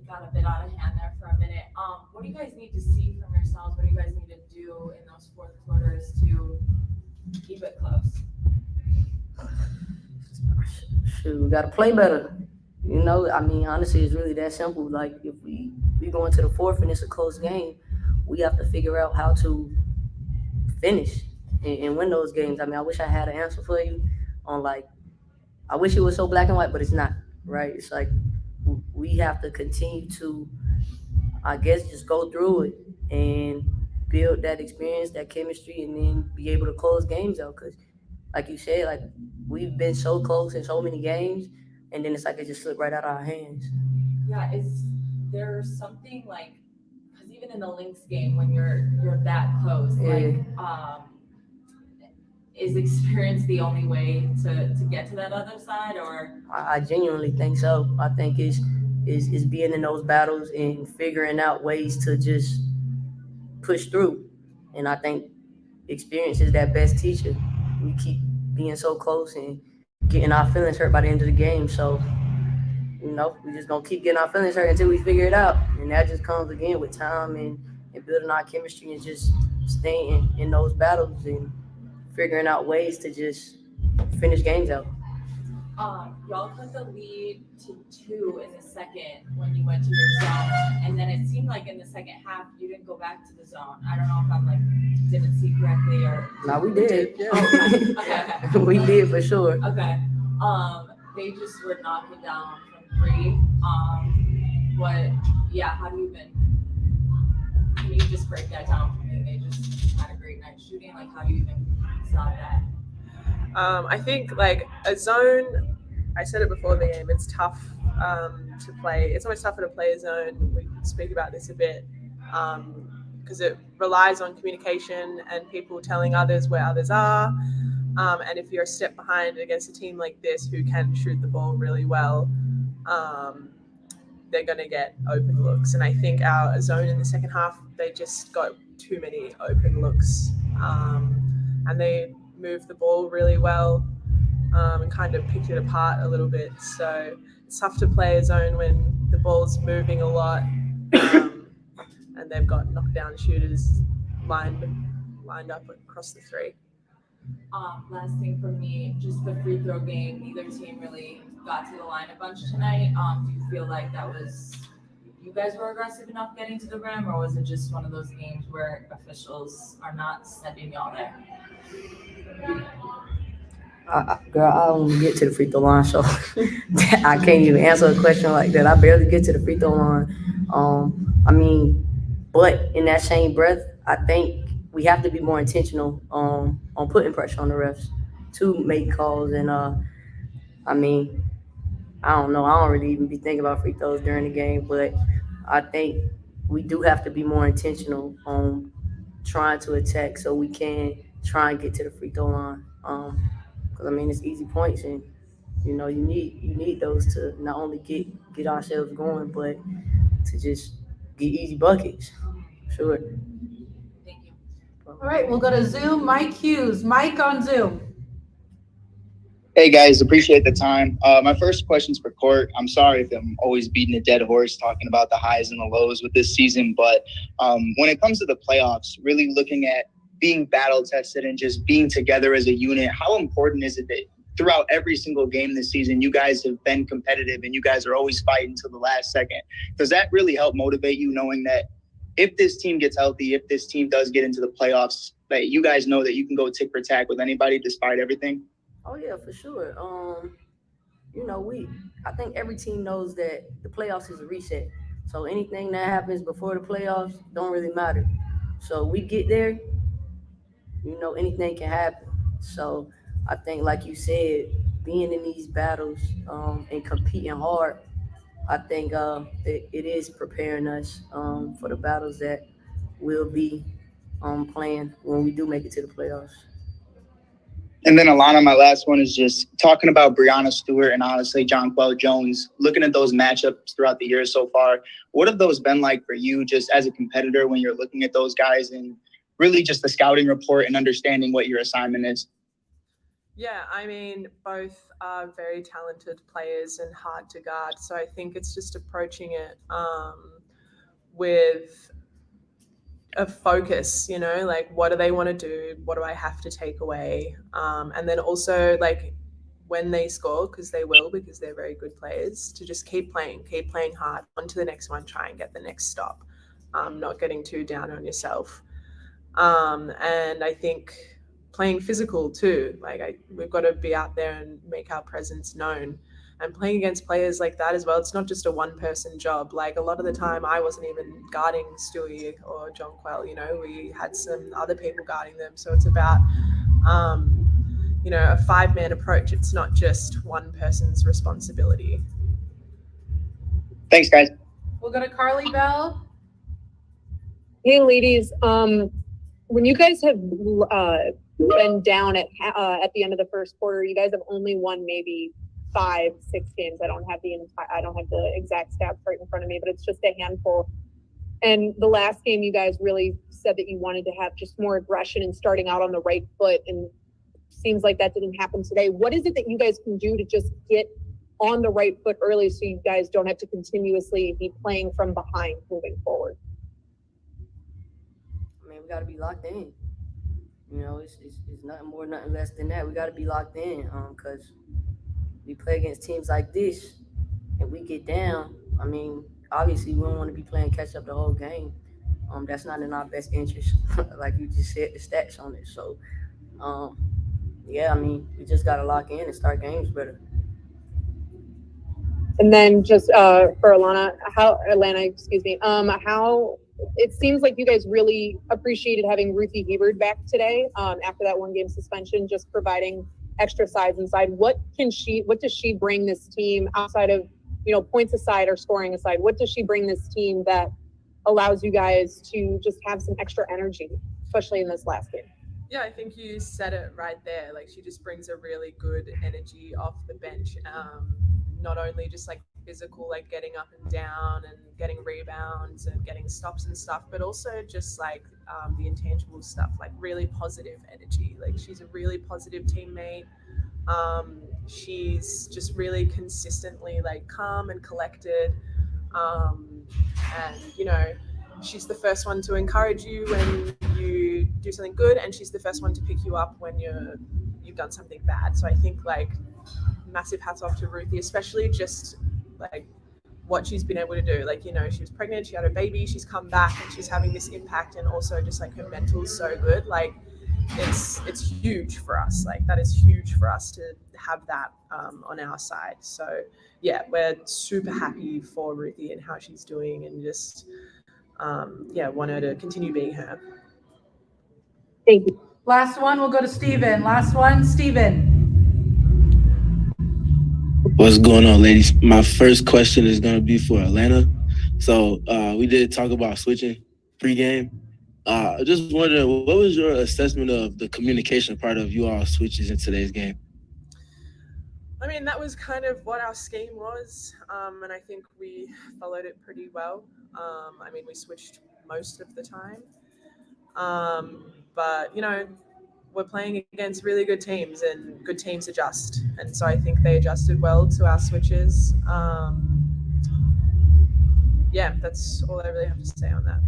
got a bit out of hand there for a minute. What do you guys need to see from yourselves? What do you guys need to do in those fourth quarters to keep it close? Shoot, we gotta play better. I mean, honestly, it's really that simple. Like, if we go into the fourth and it's a close game, we have to figure out how to finish and win those games. I mean, I wish I had an answer for you on, like, I wish it was so black and white, but it's not, right? It's like we have to continue to, I guess, just go through it and build that experience, that chemistry, and then be able to close games out. Because, like you said, like, we've been so close in so many games, and then it's like it just slipped right out of our hands. Yeah, is there something like, because even in the Lynx game when you're that close, like is experience the only way to get to that other side, or I genuinely think so. I think it's being in those battles and figuring out ways to just push through. And I think experience is that best teacher. We keep being so close and getting our feelings hurt by the end of the game. So, we just gonna keep getting our feelings hurt until we figure it out. And that just comes again with time and building our chemistry and just staying in those battles and figuring out ways to just finish games out. y'all cut the lead to 2 in the second when you went to your zone, and then it seemed like in the second half you didn't go back to the zone. I don't know if I'm like didn't see correctly or. No, we did. Yeah. Oh, okay. We did for sure. Okay. They just were knocking down from 3. What? Yeah. How do you even? Can you just break that down for me? They just had a great night shooting. Like, how do you even stop that? I think like a zone, I said it before the game, it's tough to play. It's always tougher to play a zone. We speak about this a bit because it relies on communication and people telling others where others are. And if you're a step behind against a team like this who can shoot the ball really well, they're going to get open looks. And I think our zone in the second half, they just got too many open looks. And they moved the ball really well and kind of picked it apart a little bit. So it's tough to play a zone when the ball's moving a lot and they've got knockdown shooters lined up across the 3. Last thing for me, just the free throw game. Neither team really got to the line a bunch tonight. Do you feel like that was you guys were aggressive enough getting to the rim, or was it just one of those games where officials are not sending y'all there? Girl, I don't get to the free throw line, so I can't even answer a question like that. I barely get to the free throw line. I mean, but in that same breath, I think we have to be more intentional on putting pressure on the refs to make calls. And I mean, I don't know. I don't really even be thinking about free throws during the game, but I think we do have to be more intentional on trying to attack so we can try and get to the free throw line. Because I mean, it's easy points, and you need those to not only get ourselves going, but to just get easy buckets. Sure. Thank you. All right, we'll go to Zoom. Mike Hughes. Mike on Zoom. Hey guys, appreciate the time. My first question's for Court. I'm sorry if I'm always beating a dead horse talking about the highs and the lows with this season, but when it comes to the playoffs, really looking at being battle tested and just being together as a unit, how important is it that throughout every single game this season, you guys have been competitive and you guys are always fighting till the last second? Does that really help motivate you, knowing that if this team gets healthy, if this team does get into the playoffs, that you guys know that you can go tick for tack with anybody despite everything? Oh yeah, for sure. I think every team knows that the playoffs is a reset. So anything that happens before the playoffs don't really matter. So we get there, anything can happen. So I think, like you said, being in these battles and competing hard, I think it is preparing us for the battles that we'll be playing when we do make it to the playoffs. And then Alanna, my last one is just talking about Breanna Stewart and honestly Jonquel Jones, looking at those matchups throughout the year so far. What have those been like for you just as a competitor when you're looking at those guys and really just the scouting report and understanding what your assignment is? Yeah, I mean, both are very talented players and hard to guard. So I think it's just approaching it with a focus, like what do they want to do? What do I have to take away? And then also, like, when they score, because they will, because they're very good players, to just keep playing hard, on to the next one, try and get the next stop, not getting too down on yourself. And I think playing physical too. Like we've got to be out there and make our presence known. And playing against players like that as well, it's not just a one-person job. Like a lot of the time, I wasn't even guarding Stewie or John Quell. We had some other people guarding them. So it's about, a five-man approach. It's not just one person's responsibility. Thanks, guys. We'll go to Carly Bell. Hey, ladies. When you guys have been down at the end of the first quarter, you guys have only won maybe 5-6 games. I don't have the exact stats right in front of me, but it's just a handful. And the last game, you guys really said that you wanted to have just more aggression and starting out on the right foot, and seems like that didn't happen today. What is it that you guys can do to just get on the right foot early so you guys don't have to continuously be playing from behind moving forward? I mean, we got to be locked in. It's nothing more, nothing less than that. We got to be locked in because we play against teams like this and we get down. I mean, obviously, we don't want to be playing catch up the whole game. That's not in our best interest, like you just said, the stats on it. So, yeah, I mean, we just got to lock in and start games better. And then just for Alanna, how it seems like you guys really appreciated having Ruthie Hebert back today after that 1-game suspension, just providing extra size inside. What does she bring this team outside of, points aside or scoring aside? What does she bring this team that allows you guys to just have some extra energy, especially in this last game? Yeah, I think you said it right there. Like she just brings a really good energy off the bench. Not only just like physical, like getting up and down and getting rebounds and getting stops and stuff, but also just like the intangible stuff, like really positive energy. Like she's a really positive teammate. She's just really consistently like calm and collected. And she's the first one to encourage you when you do something good, and she's the first one to pick you up when you've done something bad. So I think like massive hats off to Ruthie, especially just like what she's been able to do. Like, she was pregnant, she had a baby, she's come back and she's having this impact, and also just like her mental's so good. Like it's huge for us. Like that is huge for us to have that on our side. So yeah, we're super happy for Ruthie and how she's doing, and just want her to continue being her. Thank you. Last one, we'll go to Steven. Last one, Steven. What's going on, ladies? My first question is going to be for Alanna. So we did talk about switching pregame. Just wondering, what was your assessment of the communication part of you all switches in today's game? I mean, that was kind of what our scheme was, and I think we followed it pretty well. I mean, we switched most of the time, but we're playing against really good teams, and good teams adjust, and so I think they adjusted well to our switches. Yeah, that's all I really have to say on that.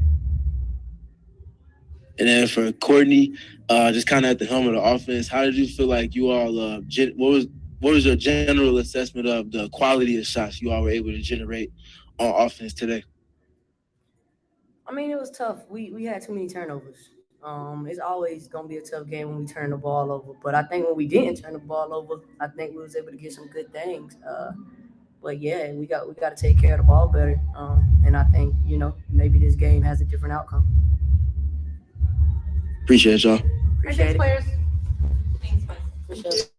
And then for Courtney, just kind of at the helm of the offense, how did you feel like you all? What was your general assessment of the quality of shots you all were able to generate on offense today? I mean, it was tough. We had too many turnovers. It's always gonna be a tough game when we turn the ball over. But I think when we didn't turn the ball over, I think we was able to get some good things. But yeah, we got to take care of the ball better. And I think maybe this game has a different outcome. Appreciate y'all. Appreciate it. Players. Thanks, guys. Appreciate it.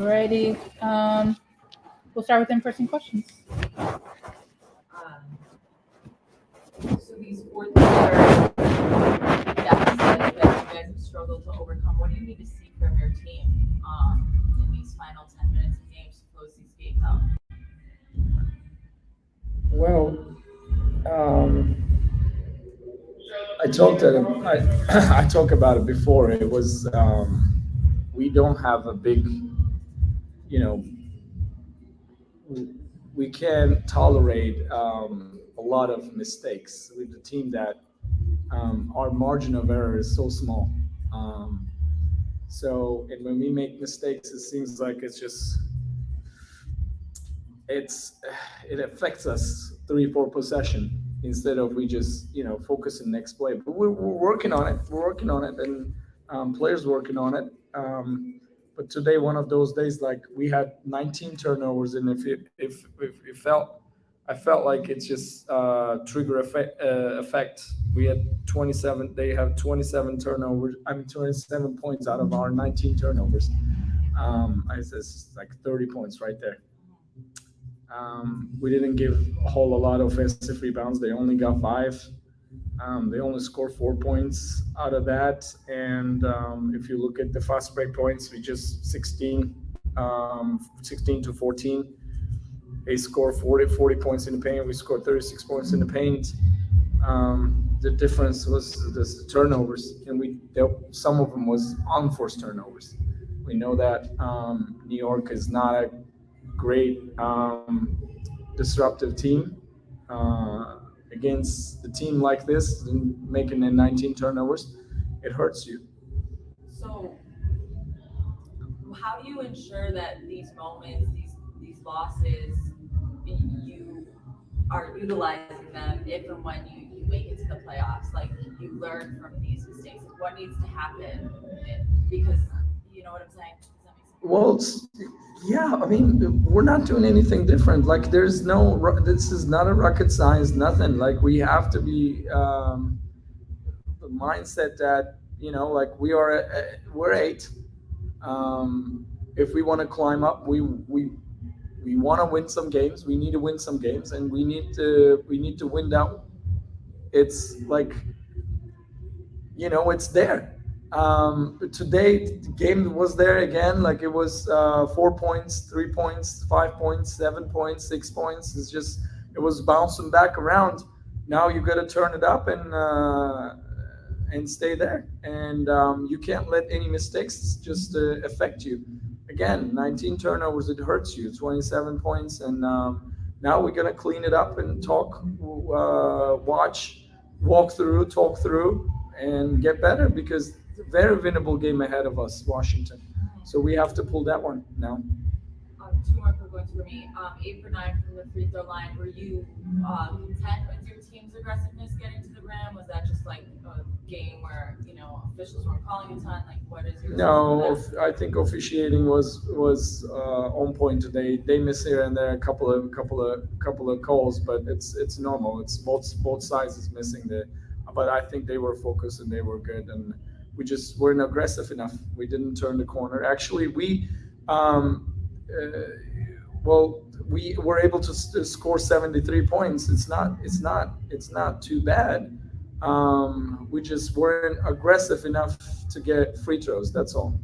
Alrighty. We'll start with in-person questions. So these fourth quarter deficits that you guys have struggled to overcome, what do you need to see from your team in these final 10 minutes of games to close these games out? Well, I talked I talked about it before. It was we don't have a big, you know, we can't tolerate a lot of mistakes with the team that our margin of error is so small. And when we make mistakes, it seems like it affects us 3-4 possession instead of we just focus on next play. But we're working on it. We're working on it, and players working on it. But today, one of those days, like we had 19 turnovers, and if I felt like it's just trigger effect. We had 27. They have 27 turnovers. 27 points out of our 19 turnovers. It's like 30 points right there. We didn't give a whole lot of offensive rebounds. They only got 5. They only scored 4 points out of that. And if you look at the fast break points, we just 16 to 14. They scored 40 points in the paint. We scored 36 points in the paint. The difference was the turnovers, and some of them was unforced turnovers. We know that New York is not a great disruptive team. Against the team like this, making the 19 turnovers, it hurts you. So how do you ensure that these moments, these losses, you are utilizing them if and when you make it to the playoffs? Like, you learn from these mistakes. What needs to happen? Because you know what I'm saying? Does that make sense? Well, yeah, I mean, we're not doing anything different. Like, this is not a rocket science, nothing. Like, we have to be the mindset that, like we're 8. If we want to climb up, we want to win some games. We need to win some games, and we need to win that. It's like, it's there. Today the game was there again. Like, it was 4 points, 3 points, 5 points, 7 points, 6 points. It was bouncing back around. Now you got to turn it up and stay there. And you can't let any mistakes just affect you. Again, 19 turnovers, it hurts you. 27 points, and now we're gonna clean it up and talk, talk through, and get better, because very winnable game ahead of us, Washington. So we have to pull that one now. 2 more quick ones for me. 8 for 9 from the free throw line. Were you content with your team's aggressiveness getting to the rim? Was that just like a game where officials weren't calling a ton? Like, what is your? No, I think officiating was on point today. They miss here and there a couple of calls, but it's normal. It's both sides is missing there. But I think they were focused and they were good, and we just weren't aggressive enough. We didn't turn the corner. Actually, we were able to score 73 points. It's not too bad. We just weren't aggressive enough to get free throws. That's all.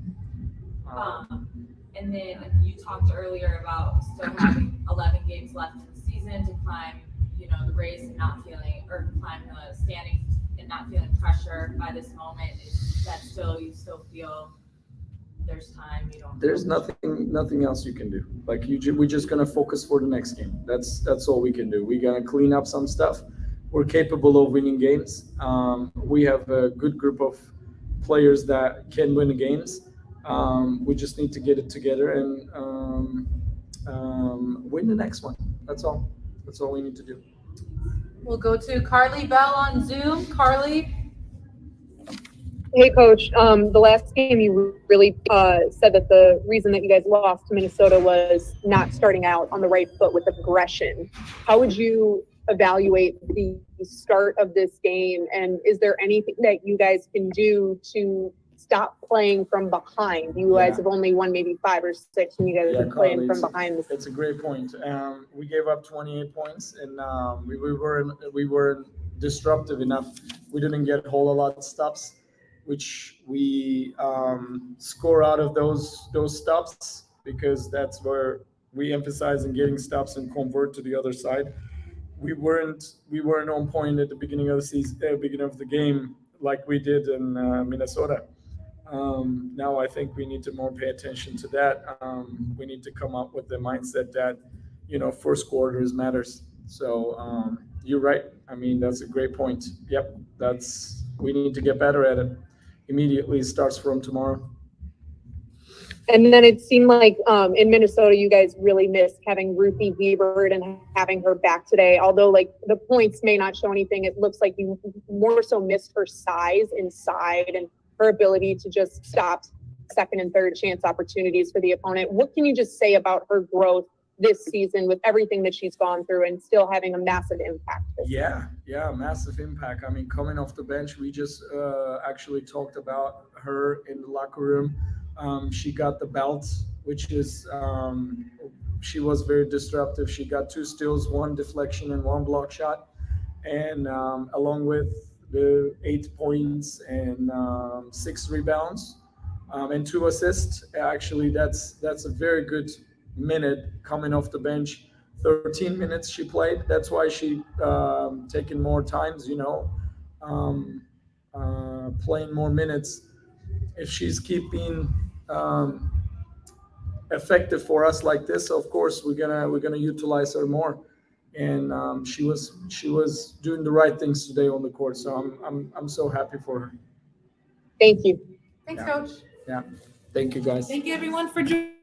And then you talked earlier about still having 11 games left in the season to climb, the race and not feeling, or climb the standings and not feeling pressure by this moment. Is that you still feel there's time? There's nothing else you can do. Like, we're just gonna focus for the next game. That's all we can do. We're gonna clean up some stuff. We're capable of winning games. We have a good group of players that can win the games. We just need to get it together and win the next one. That's all. That's all we need to do. We'll go to Carly Bell on Zoom. Carly. Hey, Coach. The last game you really said that the reason that you guys lost to Minnesota was not starting out on the right foot with aggression. How would you evaluate the start of this game, and is there anything that you guys can do to stop playing from behind? You guys have only won maybe 5 or 6 when you guys have been playing from behind. It's a great point. We gave up 28 points, and we weren't disruptive enough. We didn't get a whole lot of stops, which we score out of those stops, because that's where we emphasize in getting stops and convert to the other side. We weren't on point at the beginning of the season, beginning of the game, like we did in Minnesota. Now I think we need to more pay attention to that. We need to come up with the mindset that, first quarters matters. So you're right. I mean, that's a great point. Yep, we need to get better at it. Immediately starts from tomorrow. And then it seemed like in Minnesota, you guys really missed having Ruthie Wiebert and having her back today. Although like the points may not show anything, it looks like you more so missed her size inside and her ability to just stop second and third chance opportunities for the opponent. What can you just say about her growth this season with everything that she's gone through and still having a massive impact? Yeah, massive impact. I mean, coming off the bench, we just actually talked about her in the locker room. She got the belt, which is she was very disruptive. She got 2 steals, 1 deflection, and 1 block shot, and along with the 8 points and 6 rebounds and 2 assists. Actually, that's a very good minute coming off the bench. 13 minutes she played. That's why she taking more times, playing more minutes. If she's keeping effective for us like this, of course we're gonna utilize her more. And she was doing the right things today on the court. So I'm so happy for her. Thank you. Thanks, Coach. Yeah. Thank you, guys. Thank you, everyone, for joining.